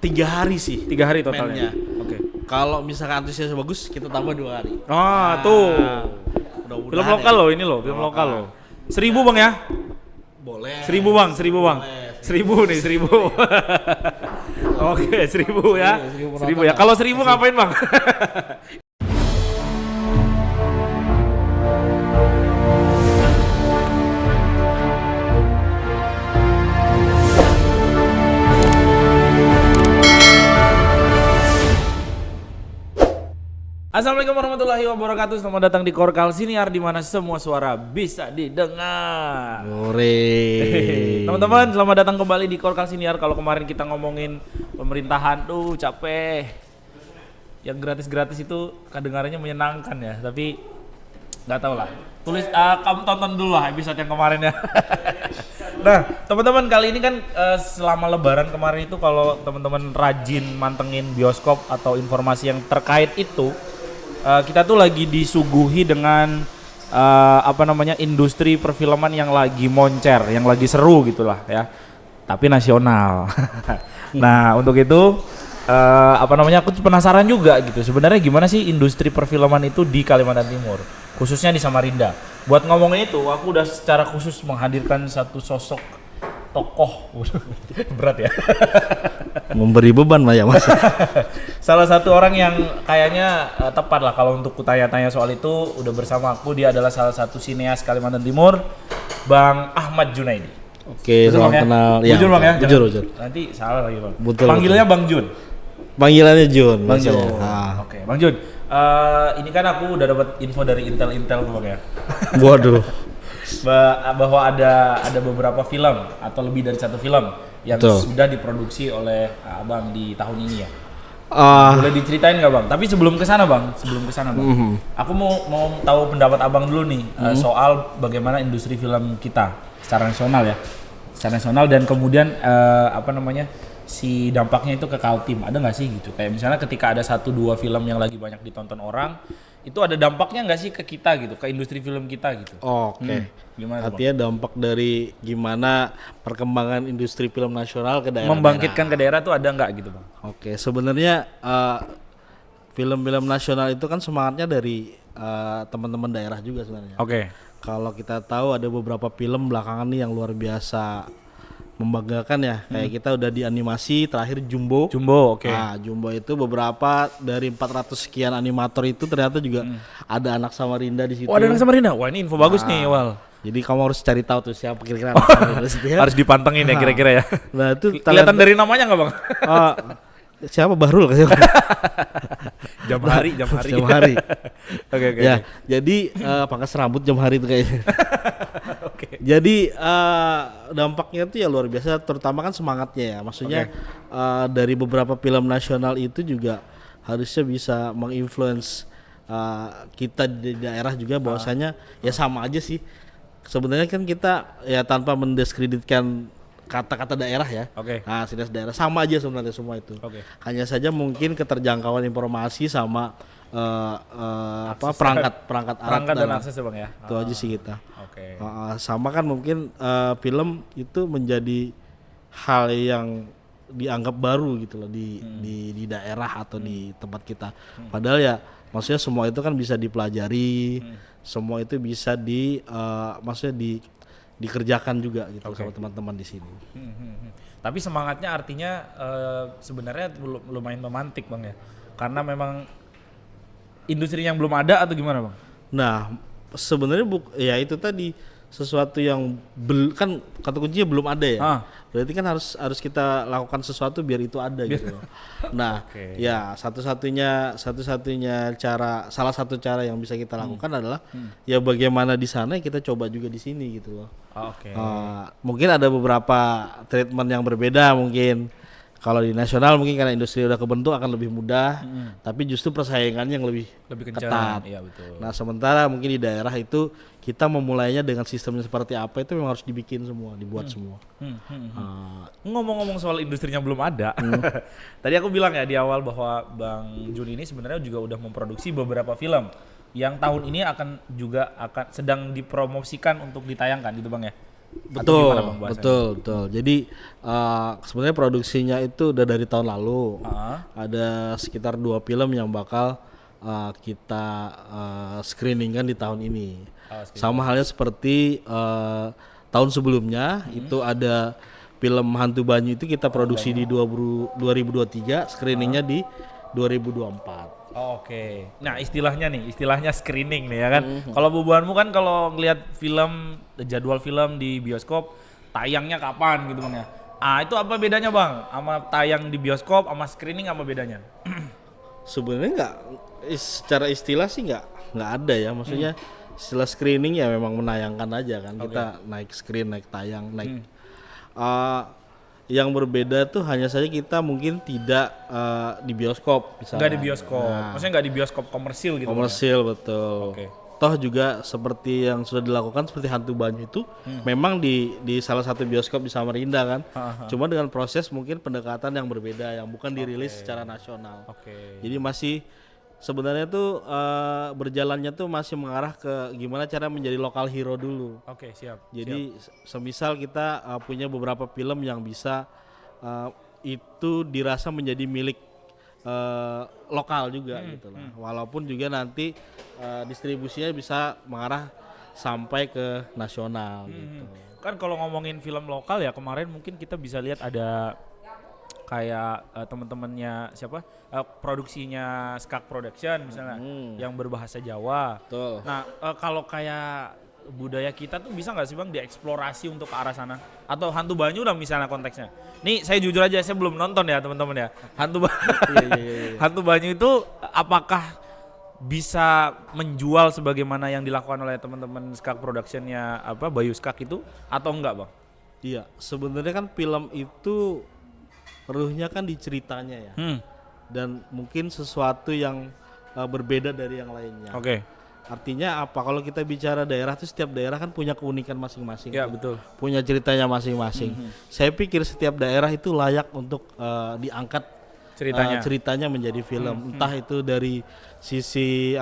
3 hari sih. 3 hari totalnya. Mainnya. Oke. Kalau misalkan antusiasnya bagus, kita tambah 2 hari. Tuh. Mudah-mudahan Film lokal loh ini loh, film lokal loh. 1.000 Bang ya? Boleh. 1.000 Bang, 1.000 Bang. 1.000 nih, 1.000. Oke, 1.000 ya. 1.000 ya. Kalau 1.000 ngapain Bang? Assalamualaikum warahmatullahi wabarakatuh. Selamat datang di Korkal Siniar, di mana semua suara bisa didengar. Teman-teman, selamat datang kembali di Korkal Siniar. Kalau kemarin kita ngomongin pemerintahan, capek. Yang gratis-gratis itu kedengarannya menyenangkan ya, tapi nggak tahu lah. Kamu tonton dulu lah episode yang kemarin ya. Nah, teman-teman, kali ini kan selama Lebaran kemarin itu kalau teman-teman rajin mantengin bioskop atau informasi yang terkait itu, kita tuh lagi disuguhi dengan industri perfilman yang lagi moncer, yang lagi seru gitulah ya. Tapi nasional. Nah, untuk itu aku penasaran juga gitu. Sebenarnya gimana sih industri perfilman itu di Kalimantan Timur, khususnya di Samarinda. Buat ngomongin itu, aku udah secara khusus menghadirkan satu sosok tokoh. Berat ya. Memberi beban lah ya Mas. Salah satu orang yang kayaknya tepat lah kalau untuk kutanya-tanya soal itu udah bersama aku. Dia adalah salah satu sineas Kalimantan Timur, Bang Ahmad Junaidi. Oke, salam kenal. Bujur Bang ya? Bujur. Nanti salah lagi Bang. Betul, Panggilnya Bang Jun. Panggilannya Jun. Bang Jun. Oke, Bang Jun. Ini kan aku udah dapat info dari Intel Bang ya. Waduh. Bahwa ada beberapa film atau lebih dari satu film yang sudah diproduksi oleh Abang di tahun ini ya. Boleh diceritain nggak Bang? Tapi sebelum kesana Bang, aku mau tahu pendapat Abang dulu nih soal bagaimana industri film kita secara nasional ya, dan kemudian si dampaknya itu ke Kaltim ada nggak sih gitu? Kayak misalnya ketika ada 1-2 film yang lagi banyak ditonton orang, itu ada dampaknya nggak sih ke kita gitu, ke industri film kita gitu? Oke. Gimana? Artinya dampak dari gimana perkembangan industri film nasional ke daerah. Membangkitkan ke daerah tuh ada nggak gitu Bang? Oke, sebenarnya film-film nasional itu kan semangatnya dari teman-teman daerah juga sebenarnya. Oke. Kalau kita tahu ada beberapa film belakangan nih yang luar biasa membanggakan ya. Kayak kita udah di animasi terakhir Jumbo. Oke. Nah, Jumbo itu beberapa dari 400 sekian animator itu ternyata juga ada anak Samarinda di situ. Oh, ada anak Samarinda. Wah, ini info bagus nih, Wal. Jadi kamu harus cari tahu tuh siapa kira-kira anak Samarinda situ ya. Harus dipantengin ya kira-kira ya. Nah, itu kelihatan dari namanya nggak Bang? Siapa Bahrul kasih jam hari. Oke. Ya, jadi pangkas rambut jam hari itu kayaknya. Oke. Jadi dampaknya tuh ya luar biasa, terutama kan semangatnya ya. Maksudnya dari beberapa film nasional itu juga harusnya bisa menginfluence kita di daerah juga bahwasanya ya sama aja sih. Sebenarnya kan kita ya tanpa mendiskreditkan kata-kata daerah ya. Oke. Nah, sinas daerah sama aja sebenarnya semua itu. Oke. Hanya saja mungkin keterjangkauan informasi sama perangkat dan akses ya Bang ya. Itu aja sih kita. Oke. Sama kan mungkin film itu menjadi hal yang dianggap baru gitu loh di daerah atau di tempat kita. Padahal ya maksudnya semua itu kan bisa dipelajari, semua itu bisa dikerjakan juga gitu sama teman-teman di sini. Tapi semangatnya artinya sebenarnya lumayan memantik Bang ya. Karena memang industri yang belum ada atau gimana Bang? Nah, sebenarnya ya itu tadi sesuatu yang kan kata kuncinya belum ada ya. Berarti kan harus kita lakukan sesuatu biar itu ada gitu. Nah, ya salah satu cara yang bisa kita lakukan adalah ya bagaimana di sana kita coba juga di sini gitu loh. Mungkin ada beberapa treatment yang berbeda mungkin. Kalau di nasional mungkin karena industri udah kebentuk akan lebih mudah, tapi justru persaingannya yang lebih ketat. Iya, betul. Nah, sementara mungkin di daerah itu kita memulainya dengan sistemnya seperti apa itu memang harus dibikin semua, dibuat semua. Ngomong-ngomong soal industrinya belum ada, tadi aku bilang ya di awal bahwa Bang Jun ini sebenarnya juga udah memproduksi beberapa film yang tahun ini akan sedang dipromosikan untuk ditayangkan gitu Bang ya. Betul, betul. Jadi sebenarnya produksinya itu udah dari tahun lalu. Ada sekitar 2 film yang bakal kita screeningkan di tahun ini. Sama halnya seperti tahun sebelumnya itu ada film Hantu Banyu itu kita produksi di 2023, screeningnya di 2024. Oke. Nah, istilahnya screening nih ya kan. Kalau bubuanmu kan kalau ngelihat film, jadwal film di bioskop, tayangnya kapan gitu kan ya. Itu apa bedanya Bang? Sama tayang di bioskop sama screening apa bedanya? Sebenarnya secara istilah sih nggak ada ya. Maksudnya istilah screening ya memang menayangkan aja kan. Kita naik screen, naik tayang, naik yang berbeda tuh hanya saja kita mungkin tidak di bioskop misalnya. Nggak di bioskop, maksudnya nggak di bioskop komersil gitu. Komersil betul. Toh juga seperti yang sudah dilakukan seperti Hantu Banyu itu memang di salah satu bioskop di Samarinda kan. Cuma dengan proses mungkin pendekatan yang berbeda yang bukan dirilis secara nasional. Jadi masih sebenarnya tuh berjalannya tuh masih mengarah ke gimana cara menjadi lokal hero dulu. Siap. Jadi semisal kita punya beberapa film yang bisa itu dirasa menjadi milik lokal juga gitu lah. Walaupun juga nanti distribusinya bisa mengarah sampai ke nasional gitu. Kan kalau ngomongin film lokal ya kemarin mungkin kita bisa lihat ada kayak teman-temannya siapa produksinya Skak Production misalnya yang berbahasa Jawa. Betul. Nah kalau kayak budaya kita tuh bisa nggak sih Bang dieksplorasi untuk ke arah sana? Atau Hantu Banyu lah misalnya konteksnya. Nih saya jujur aja saya belum nonton ya teman-teman ya. Hantu Banyu itu apakah bisa menjual sebagaimana yang dilakukan oleh teman-teman Skak Production-nya Bayu Skak itu atau enggak Bang? Iya, sebenarnya kan film itu ruhnya kan di ceritanya ya. Dan mungkin sesuatu yang berbeda dari yang lainnya. Artinya apa? Kalau kita bicara daerah itu setiap daerah kan punya keunikan masing-masing. Ya betul. Punya ceritanya masing-masing. Saya pikir setiap daerah itu layak untuk diangkat ceritanya menjadi film. Entah itu dari sisi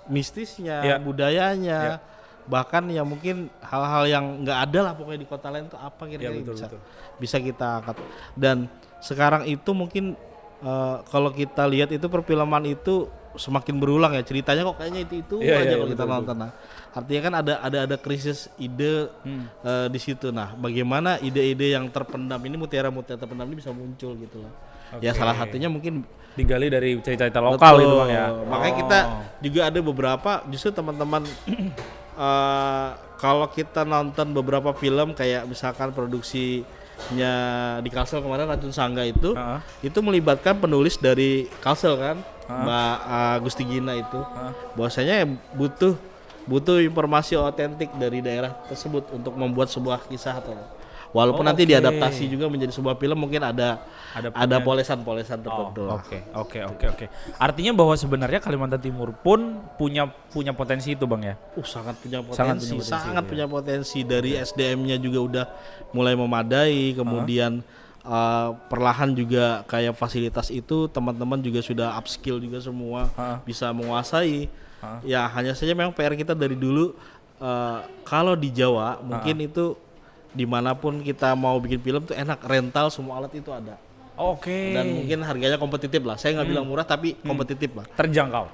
mistisnya, budayanya, bahkan ya mungkin hal-hal yang nggak ada lah pokoknya di kota lain itu apa kira-kira bisa kita angkat. Dan sekarang itu mungkin kalau kita lihat itu perfilman itu semakin berulang ya ceritanya kok kayaknya itu aja kalau kita nonton. Nah, artinya kan ada krisis ide di situ. Nah, bagaimana ide-ide yang terpendam ini mutiara terpendam ini bisa muncul gitu loh. Ya salah satunya mungkin digali dari cerita-cerita lokal gitu Bang ya. Makanya kita juga ada beberapa justru teman-teman kalau kita nonton beberapa film kayak misalkan produksinya di Kalsel kemarin Racun Sangga itu melibatkan penulis dari Kalsel kan, Mbak Gusti Gina itu. Bahwasanya butuh informasi otentik dari daerah tersebut untuk membuat sebuah kisah atau walaupun nanti diadaptasi juga menjadi sebuah film mungkin ada polesan-polesan tertentu. Oke. Artinya bahwa sebenarnya Kalimantan Timur pun punya potensi itu Bang ya. Sangat punya potensi dari SDM-nya juga udah mulai memadai, kemudian perlahan juga kayak fasilitas itu teman-teman juga sudah upskill juga semua bisa menguasai. Ya hanya saja memang PR kita dari dulu kalau di Jawa mungkin itu dimanapun kita mau bikin film tuh enak, rental semua alat itu ada. Dan mungkin harganya kompetitif lah. Saya nggak bilang murah tapi kompetitif lah. Terjangkau.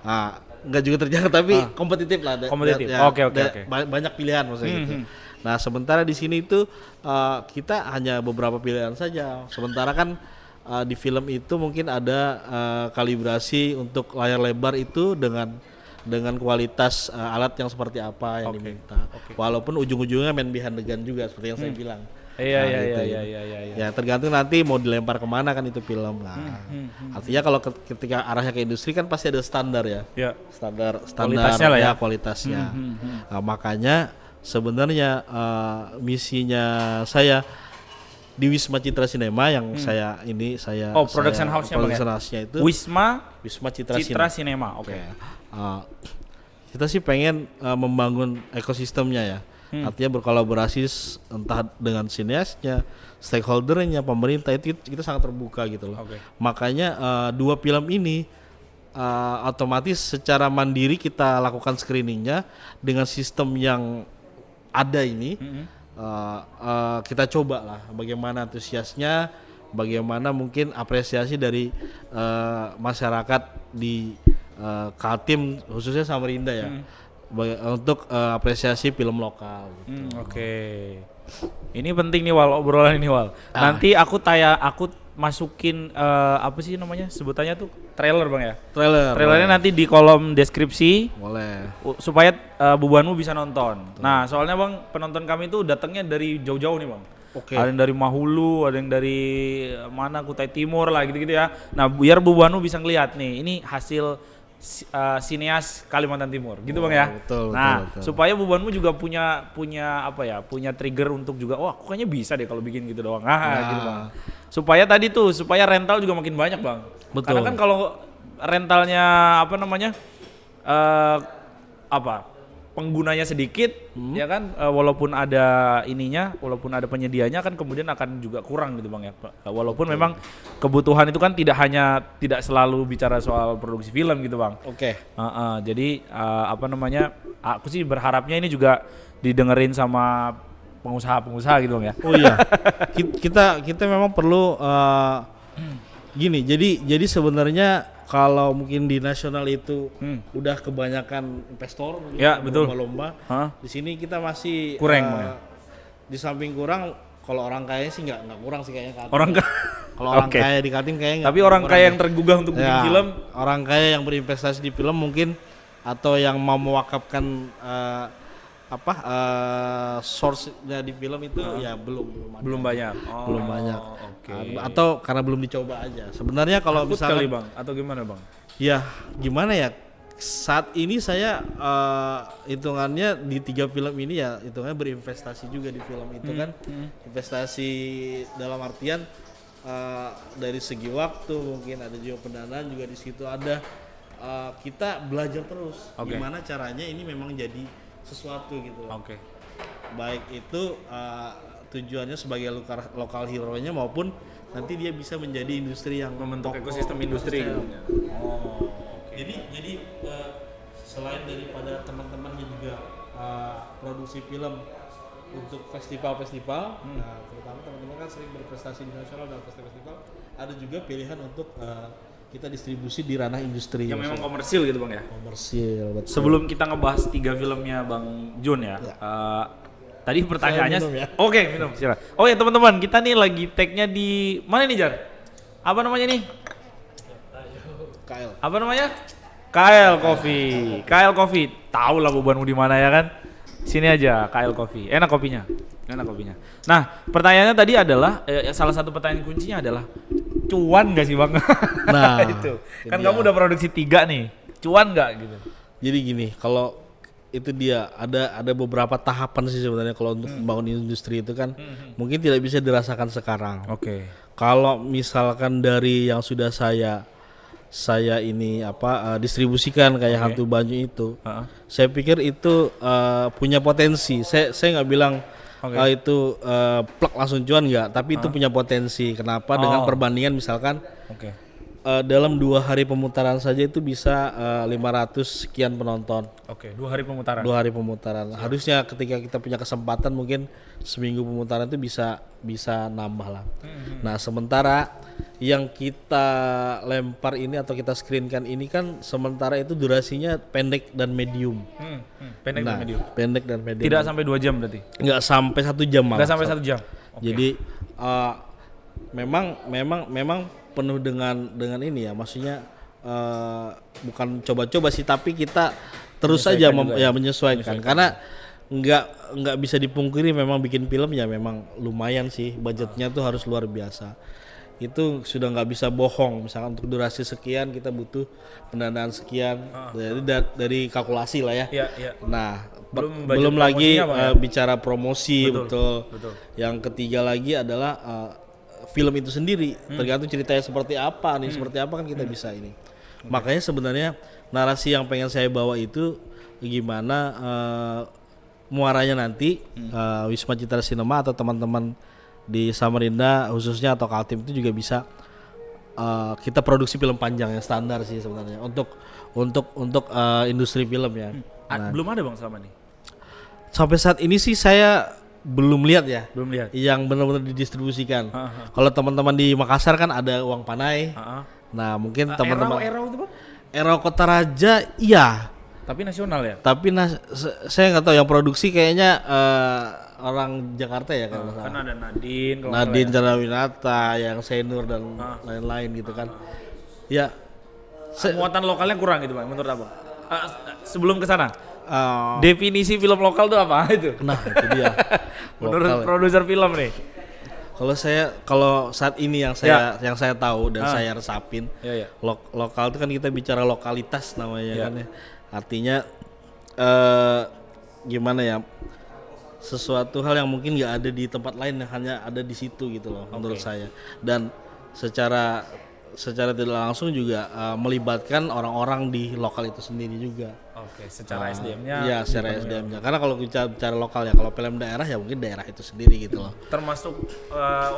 Nggak juga terjangkau tapi kompetitif lah. Kompetitif. Oke. Banyak pilihan maksudnya gitu. Nah sementara di sini itu kita hanya beberapa pilihan saja. Sementara kan di film itu mungkin ada kalibrasi untuk layar lebar itu dengan kualitas alat yang seperti apa yang diminta. Walaupun ujung-ujungnya main behind the gun juga seperti yang saya bilang. Iya. Ya tergantung nanti mau dilempar kemana kan itu film. Artinya kalau ketika arahnya ke industri kan pasti ada standar ya. Standar kualitasnya lah ya. Kualitasnya. Makanya sebenarnya misinya saya di Wisma Citra Cinema yang saya production house-nya itu Wisma Citra Cinema. Kita sih pengen membangun ekosistemnya ya. Artinya berkolaborasi entah dengan sineasnya, stakeholdernya, pemerintah itu kita sangat terbuka gitu loh. Makanya 2 film ini otomatis secara mandiri kita lakukan screeningnya dengan sistem yang ada ini, kita coba lah bagaimana antusiasnya, bagaimana mungkin apresiasi dari masyarakat di Kaltim khususnya Samarinda ya, untuk apresiasi film lokal. Gitu. Oke. Ini penting nih Wal, obrolan ini Wal. Nanti aku masukin apa sih namanya sebutannya tuh trailer Bang ya. Trailernya nanti di kolom deskripsi. Boleh. Supaya Bubanmu bisa nonton. Nah soalnya Bang penonton kami tuh datangnya dari jauh-jauh nih Bang. Oke. Ada yang dari Mahulu, ada yang dari mana Kutai Timur lah gitu-gitu ya. Nah biar Bubanmu bisa ngeliat nih, ini hasil sineas Kalimantan Timur, gitu Bang ya. Betul, nah, betul. supaya Bubanmu juga punya apa ya, punya trigger untuk juga, wah aku kayaknya bisa deh kalau bikin gitu doang. Gitu Bang. Supaya rental juga makin banyak Bang. Betul. Karena kan kalau rentalnya apa namanya, penggunanya sedikit, ya kan, walaupun ada penyedianya kan kemudian akan juga kurang gitu Bang ya. Walaupun memang kebutuhan itu kan tidak selalu bicara soal produksi film gitu Bang. Oke. Jadi aku sih berharapnya ini juga didengerin sama pengusaha-pengusaha gitu Bang ya. Oh iya. kita memang perlu gini. Jadi sebenarnya kalau mungkin di nasional itu udah kebanyakan investor, ya betul, lomba-lomba. Di sini kita masih kurang, di samping kurang, kalau orang kaya sih nggak kurang sih kayaknya. Kalau orang kaya di Kaltim kayaknya. Tapi orang kaya yang tergugah untuk bikin film, orang kaya yang berinvestasi di film mungkin, atau yang mau mewakafkan source-nya di film itu ya belum banyak. Belum banyak. Okay. Atau karena belum dicoba aja. Sebenarnya kalau misalnya kali Bang, atau gimana Bang? Ya gimana ya, saat ini saya hitungannya di 3 film ini ya hitungannya berinvestasi juga di film itu kan. Investasi dalam artian dari segi waktu, mungkin ada juga pendanaan juga di situ ada. Kita belajar terus gimana caranya ini memang jadi sesuatu gitu. Baik itu tujuannya sebagai lokal hero-nya maupun nanti dia bisa menjadi industri yang membentuk ekosistem industri gitu. Jadi selain daripada teman-temannya juga produksi film untuk festival-festival, terutama teman-teman kan sering berprestasi di nasional dan festival, ada juga pilihan untuk kita distribusi di ranah industri yang memang komersil gitu Bang ya. Komersil, betul. Sebelum kita ngebahas 3 filmnya Bang Jun ya. Tadi pertanyaannya minum ya. Oke, minum silakan. Oh ya teman-teman, kita nih lagi tag-nya di mana nih Jar? Apa namanya nih? KL. Apa namanya? KL Coffee. KL Coffee. Tahu lah Bubanmu di mana ya kan? Sini aja KL Coffee. Enak kopinya. Nah, pertanyaannya tadi adalah salah satu pertanyaan kuncinya adalah cuan nggak sih Bang? Nah, itu. Kan kamu udah produksi 3 nih. Cuan nggak gitu? Jadi gini, kalau itu dia ada beberapa tahapan sih sebenarnya kalau untuk membangun industri itu kan mungkin tidak bisa dirasakan sekarang. Kalau misalkan dari yang sudah saya ini distribusikan kayak Hantu Banyu itu, saya pikir itu punya potensi. Saya nggak bilang itu plek langsung cuan nggak, tapi itu punya potensi. Kenapa? Dengan perbandingan misalkan dalam 2 hari pemutaran saja itu bisa 500 sekian penonton. 2 hari pemutaran. 2 hari pemutaran. Harusnya ketika kita punya kesempatan mungkin seminggu pemutaran itu bisa nambah lah. Nah sementara yang kita lempar ini atau kita screenkan ini kan sementara itu durasinya pendek dan medium. Pendek dan medium. Tidak sampai 2 jam berarti? Nggak sampai 1 jam malah. Nggak sampai 1 jam. Jadi memang penuh dengan ini ya, maksudnya bukan coba-coba sih, tapi kita terus saja menyesuaikan. Karena nggak bisa dipungkiri memang bikin film ya memang lumayan sih, budgetnya tuh harus luar biasa. Itu sudah nggak bisa bohong, misalkan untuk durasi sekian kita butuh pendanaan sekian, dari kalkulasi lah ya. Nah belum lagi bicara promosi, betul. Yang ketiga lagi adalah film itu sendiri, tergantung ceritanya seperti apa kan kita bisa ini. Makanya sebenarnya narasi yang pengen saya bawa itu gimana muaranya nanti Wisma Citra Cinema atau teman-teman di Samarinda khususnya atau Kaltim itu juga bisa kita produksi film panjang yang standar sih sebenarnya untuk industri film ya. Belum ada Bang selama ini? Sampai saat ini sih saya belum lihat ya. Belum lihat. Yang benar-benar didistribusikan. Kalau teman-teman di Makassar kan ada uang panai. Nah, mungkin teman-teman Erau itu, Bang? Erau Kota Raja iya. Tapi nasional ya? Tapi saya nggak tahu yang produksi kayaknya orang Jakarta ya kalau Kan ada Nadine, Nadine Chandrawinata, yang senior dan lain-lain gitu kan. Ya. Muatan lokalnya kurang gitu, Bang, menurut Abang. Sebelum ke sana. Definisi film lokal itu apa itu? Nah, itu dia. Menurut produser film nih. Kalau saat ini yang saya tahu dan saya resapin, lokal itu kan kita bicara lokalitas namanya kan ya. Artinya gimana ya? Sesuatu hal yang mungkin nggak ada di tempat lain, yang hanya ada di situ gitu loh menurut saya. Dan secara tidak langsung juga melibatkan orang-orang di lokal itu sendiri juga. Secara SDM-nya. Iya, secara SDM-nya. Karena kalau bicara lokal ya, kalau film daerah ya mungkin daerah itu sendiri gitu loh. Termasuk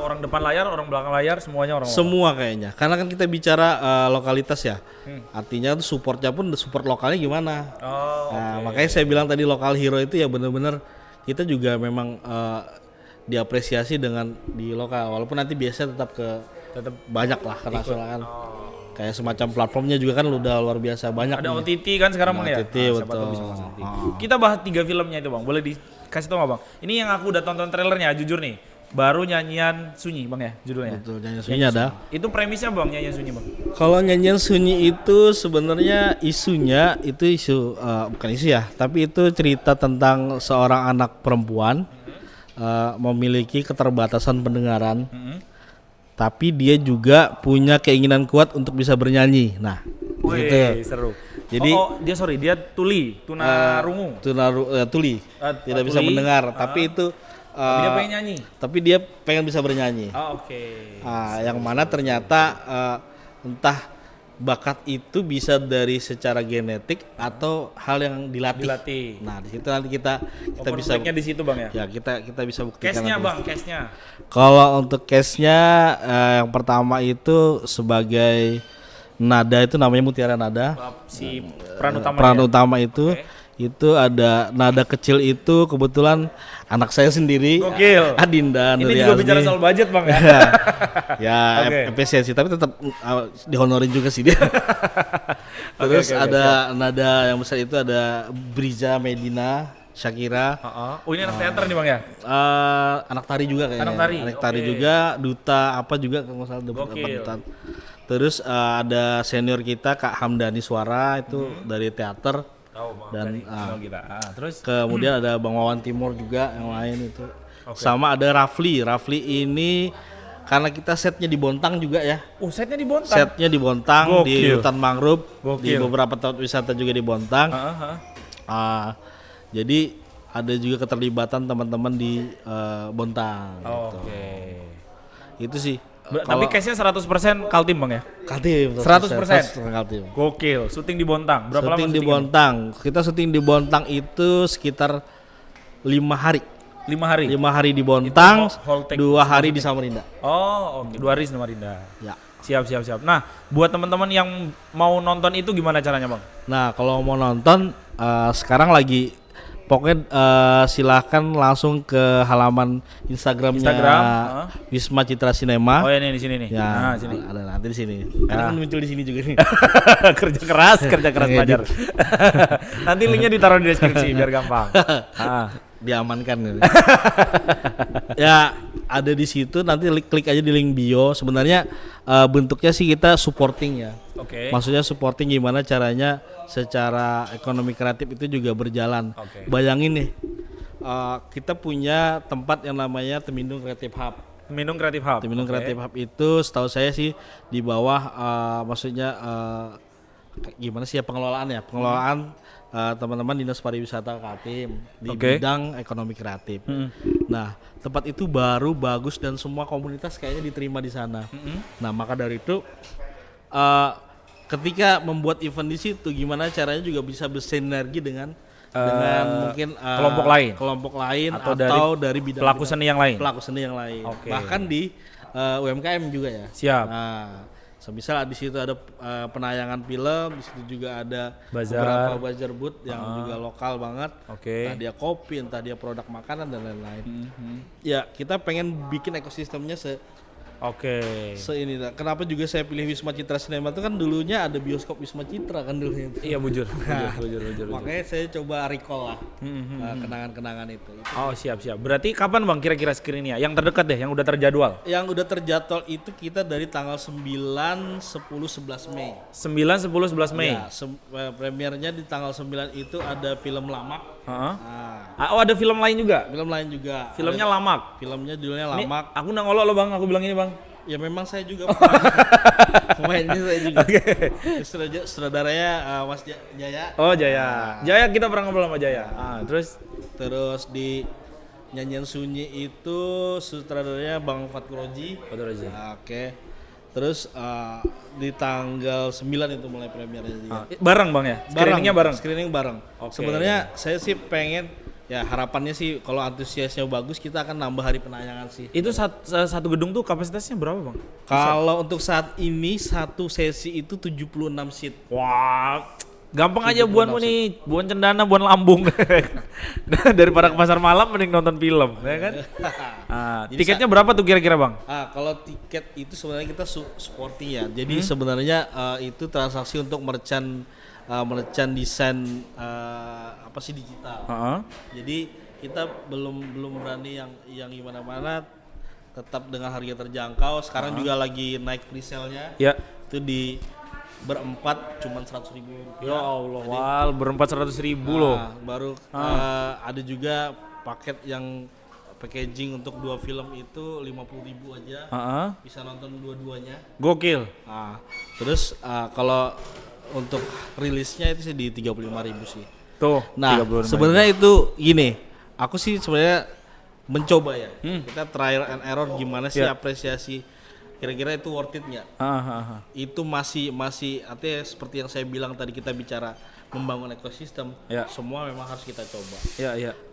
orang depan layar, orang belakang layar, semuanya orang lokal. Semua kayaknya. Karena kan kita bicara lokalitas ya. Artinya tuh supportnya pun support lokalnya gimana. Makanya saya bilang tadi lokal hero itu ya benar-benar kita juga memang diapresiasi dengan di lokal. Walaupun nanti biasanya tetap banyak lah ke nasional kan. Kayak semacam platformnya juga kan udah luar biasa banyak. Ada OTT kan sekarang, Bang ya? OTT, betul. Kita bahas 3 filmnya itu, Bang. Boleh dikasih tau nggak, Bang? Ini yang aku udah tonton trailernya, jujur nih. Baru Nyanyian Sunyi, Bang ya, judulnya. Betul, Nyanyian Sunyi ada. Itu premisnya, Bang, Nyanyian Sunyi, Bang? Kalau Nyanyian Sunyi itu sebenarnya isunya itu bukan isu ya, tapi itu cerita tentang seorang anak perempuan memiliki keterbatasan pendengaran. Tapi dia juga punya keinginan kuat untuk bisa bernyanyi. Nah, gitu. Seru. Jadi dia tunarungu. Tuli. Tidak bisa mendengar, tapi itu dia pengen nyanyi. Tapi dia pengen bisa bernyanyi. Yang mana ternyata entah bakat itu bisa dari secara genetik atau hal yang dilatih. Nah, di situ nanti kita bisa di situ, Bang ya. Ya, kita bisa buktikan. Case-nya, Bang, case-nya. Kalau untuk case-nya yang pertama itu sebagai nada itu namanya Mutiara Nada. Si peran utama itu itu ada nada kecil itu kebetulan anak saya sendiri. Gokil. Adinda Nuriyazmi. Ini juga bicara soal budget, Bang ya. Efisiensi tapi tetap dihonorin juga sih dia. Terus ada nada yang besar itu ada Briza Medina Shakira. Ini anak teater nih, Bang ya. Anak tari juga kayaknya. Anak tari juga, duta apa juga kalau salah duta. Terus ada senior kita Kak Hamdani Suara itu dari teater. Dan terus kemudian ada Bang Wawan Timur juga yang lain itu. Sama ada Rafli ini karena kita setnya di Bontang juga ya. Setnya di Bontang. Setnya di Bontang. Di hutan mangrove. Di beberapa tempat wisata juga di Bontang. Jadi ada juga keterlibatan teman-teman di Bontang. Itu sih. Tapi case-nya 100% Kaltim, Bang ya? Kaltim. 100% Kaltim. Gokil. Syuting di Bontang. Berapa lama syuting di Bontang? Kita syuting di Bontang itu sekitar 5 hari. 5 hari? 5 hari di Bontang, 2 hari di Samarinda. 2 hari di Samarinda. Ya. Siap. Nah, buat teman-teman yang mau nonton itu gimana caranya, Bang? Nah, kalau mau nonton sekarang lagi pokoknya silahkan langsung ke halaman Instagramnya Wisma Citra Cinema. Ini di sini nih. Ya, sini. Ada nanti di sini. Karena muncul di sini juga nih. kerja keras belajar. Nanti linknya ditaruh di deskripsi biar gampang. Diamankan. Ya, ada di situ. Nanti klik aja di link bio. Sebenarnya bentuknya sih kita supporting ya. Maksudnya supporting gimana caranya secara ekonomi kreatif itu juga berjalan. Bayangin nih, kita punya tempat yang namanya Temindung Creative Hub. Temindung Creative Hub itu setahu saya sih di bawah maksudnya gimana sih ya pengelolaan teman-teman Dinas Pariwisata Kaltim di bidang ekonomi kreatif. Nah, tempat itu baru, bagus dan semua komunitas kayaknya diterima di sana. Nah, maka dari itu ketika membuat event di situ gimana caranya juga bisa bersinergi dengan mungkin kelompok lain atau dari bidang pelaku seni yang lain. Bahkan di UMKM juga ya. Siap. Nah, Semisal di situ ada penayangan film, di situ juga ada Bazar. beberapa bazar booth yang juga lokal banget. Oke. Entah dia kopi, entah dia produk makanan dan lain-lain. Ya kita pengen bikin ekosistemnya Oke. ini. Kenapa juga saya pilih Wisma Citra Cinema itu kan dulunya ada bioskop Wisma Citra kan dulunya. Iya bujur. Makanya saya coba recall lah kenangan-kenangan itu. Oh siap. Berarti kapan Bang kira-kira screeningnya? Yang terdekat deh, yang udah terjadwal. Yang udah terjadwal itu kita dari tanggal 9, 10, 11 Mei. 9, 10, 11 Mei. Ya, premiernya di tanggal 9 itu ada film Lamak. Heeh. Nah, Oh ada film lain juga? film lain juga. Filmnya Lamak? Filmnya judulnya Ini Lamak. aku nggak ngolok lo Bang, aku bilang ini Bang. Ya memang saya juga pemainnya saya juga. Sutradaranya Mas Jaya. Oh Jaya. Jaya kita pernah ngobrol sama Jaya. Terus di Nyanyian Sunyi itu sutradaranya Bang Fatkuroji. Oke. Terus di tanggal 9 itu mulai premiernya juga. Bareng Bang ya? Screeningnya bareng? Screening bareng. Oke. Sebenarnya saya sih pengen, ya harapannya sih kalau antusiasnya bagus kita akan nambah hari penayangan sih. Itu satu gedung tuh kapasitasnya berapa Bang? Kalau untuk saat ini satu sesi itu 76 seat. Wah, gampang aja buanmu nih, buan cendana, buan lambung. Daripada ke pasar malam mending nonton film, ya kan? Tiketnya berapa tuh kira-kira Bang? Kalau tiket itu sebenarnya kita supporting ya. Jadi sebenarnya itu transaksi untuk merchant desain apa sih digital. Jadi kita belum berani yang gimana-mana, tetap dengan harga terjangkau. Sekarang juga lagi naik presale-nya. Ya. Itu di berempat cuman 100.000 rupiah. Ya Allah, wal berempat 100.000 loh. Baru ada juga paket yang packaging untuk 2 film itu 50.000 aja. Bisa nonton dua-duanya. Gokil. Terus kalau untuk rilisnya itu sih di 35.000 sih. Tuh. Nah, sebenarnya itu gini. Aku sih sebenarnya mencoba ya. Kita trial and error gimana sih apresiasi. Kira-kira itu worth it nggak? Itu masih artinya seperti yang saya bilang tadi, kita bicara membangun ekosistem. Semua memang harus kita coba.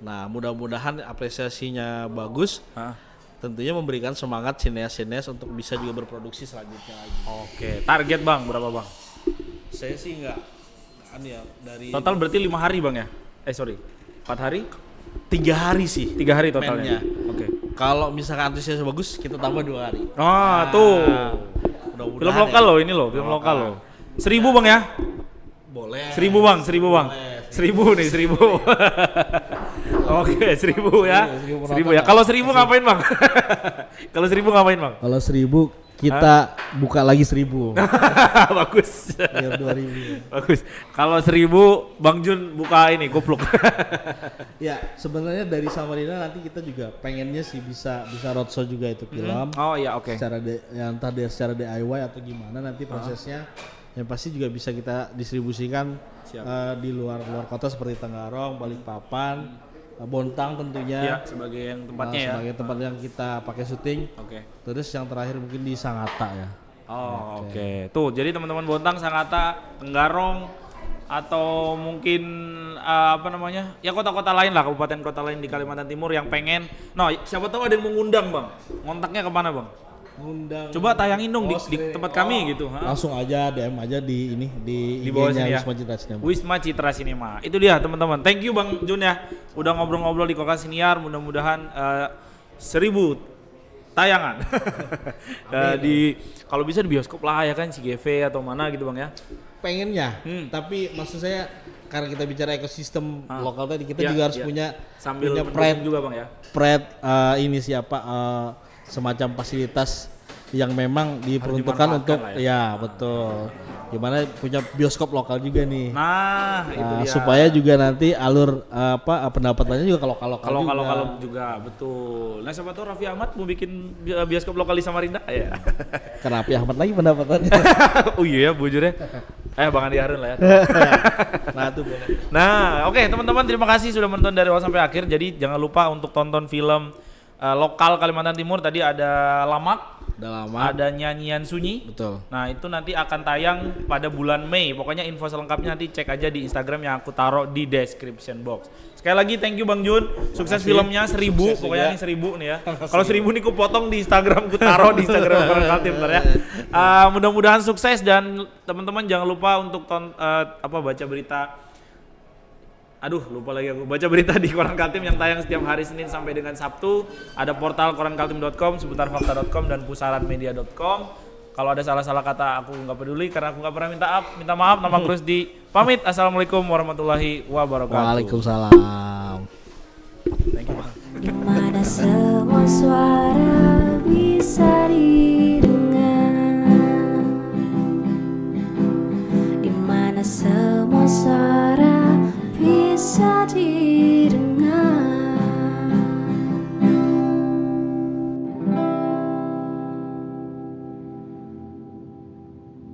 Nah, mudah-mudahan apresiasinya bagus. Tentunya memberikan semangat sineas-sineas untuk bisa juga berproduksi selanjutnya lagi. Oke, target Bang berapa Bang? Saya sih nggak dari total berarti 5 hari Bang ya? 4 hari? 3 hari sih. 3 hari totalnya. Oke. Kalau misalkan antusiasnya bagus, kita tambah 2 hari. Tuh. Film lokal ya. loh ini loh, film lokal loh. 1.000 Bang ya? Boleh. 1.000 Bang. 1.000 nih, 1.000. Oke, 1.000 ya. 1.000 ya. Kalau 1.000 ngapain Bang? Kalau 1.000 ngapain Bang? Kalau 1.000 kita buka lagi 1.000. Bagus. Biar 2.000. Bagus. Kalau 1.000 Bang Jun buka ini goblok. Ya, sebenarnya dari Samarinda nanti kita juga pengennya sih bisa roadshow juga itu film. Oh iya, oke. Entah dia secara DIY atau gimana nanti prosesnya. Yang pasti juga bisa kita distribusikan di luar kota seperti Tenggarong, Balikpapan, Bontang tentunya. Sebagai yang tempatnya ya. Sebagai tempat yang kita pakai syuting. Terus yang terakhir mungkin di Sangatta ya. Oke. Tuh, jadi teman-teman Bontang, Sangatta, Tenggarong, atau mungkin ya kota-kota lain lah, kabupaten kota lain di Kalimantan Timur yang pengen. Siapa tahu ada yang mengundang Bang. Kontaknya kemana Bang? Coba tayangin dong di tempat kami gitu. Langsung aja DM aja di bawah sini ya. Wisma Citra Cinema. Wisma Citra Cinema. Itu dia teman-teman. Thank you Bang Jun ya. Udah ngobrol-ngobrol di Kokas Siniar. Mudah-mudahan 1.000 tayangan. Kalau bisa di bioskop lah ya kan, CGV atau mana gitu Bang ya. Pengennya. Tapi maksud saya karena kita bicara ekosistem lokal tadi, kita juga harus punya pride juga Bang ya. Pride semacam fasilitas yang memang diperuntukkan untuk betul. Gimana punya bioskop lokal juga nih. Itu dia. Supaya juga nanti alur pendapatannya juga kalau lokal juga betul. Nah, siapa tahu Raffi Ahmad mau bikin bioskop lokal di Samarinda ya. Kenapa Ahmad lagi pendapatannya? Oh iya ya, bujurnya. Bang Andi Harun lah ya. Itu boleh. Oke, teman-teman, terima kasih sudah menonton dari awal sampai akhir. Jadi jangan lupa untuk tonton film lokal Kalimantan Timur. Tadi ada Lamak Udah lama. Ada Nyanyian Sunyi. Betul. Nah itu nanti akan tayang pada bulan Mei. Pokoknya info selengkapnya nanti cek aja di Instagram yang aku taruh di description box. Sekali lagi thank you Bang Jun. Sukses filmnya 1000. Sukses Pokoknya juga. ini 1000 nih ya. Kalau 1000 nih ku potong di Instagram, ku taruh di Instagram Koran Kaltim ntar ya. Mudah-mudahan sukses dan teman-teman jangan lupa untuk baca berita. Aduh lupa lagi aku, baca berita di Koran Kaltim yang tayang setiap hari Senin sampai dengan Sabtu. Ada portal korankaltim.com, seputarfakta.com dan pusaranmedia.com. Kalau ada salah-salah kata aku nggak peduli karena aku nggak pernah minta maaf. Nama Krusdi pamit. Assalamualaikum warahmatullahi wabarakatuh. Waalaikumsalam. Thank you Bang. Gimana semua suara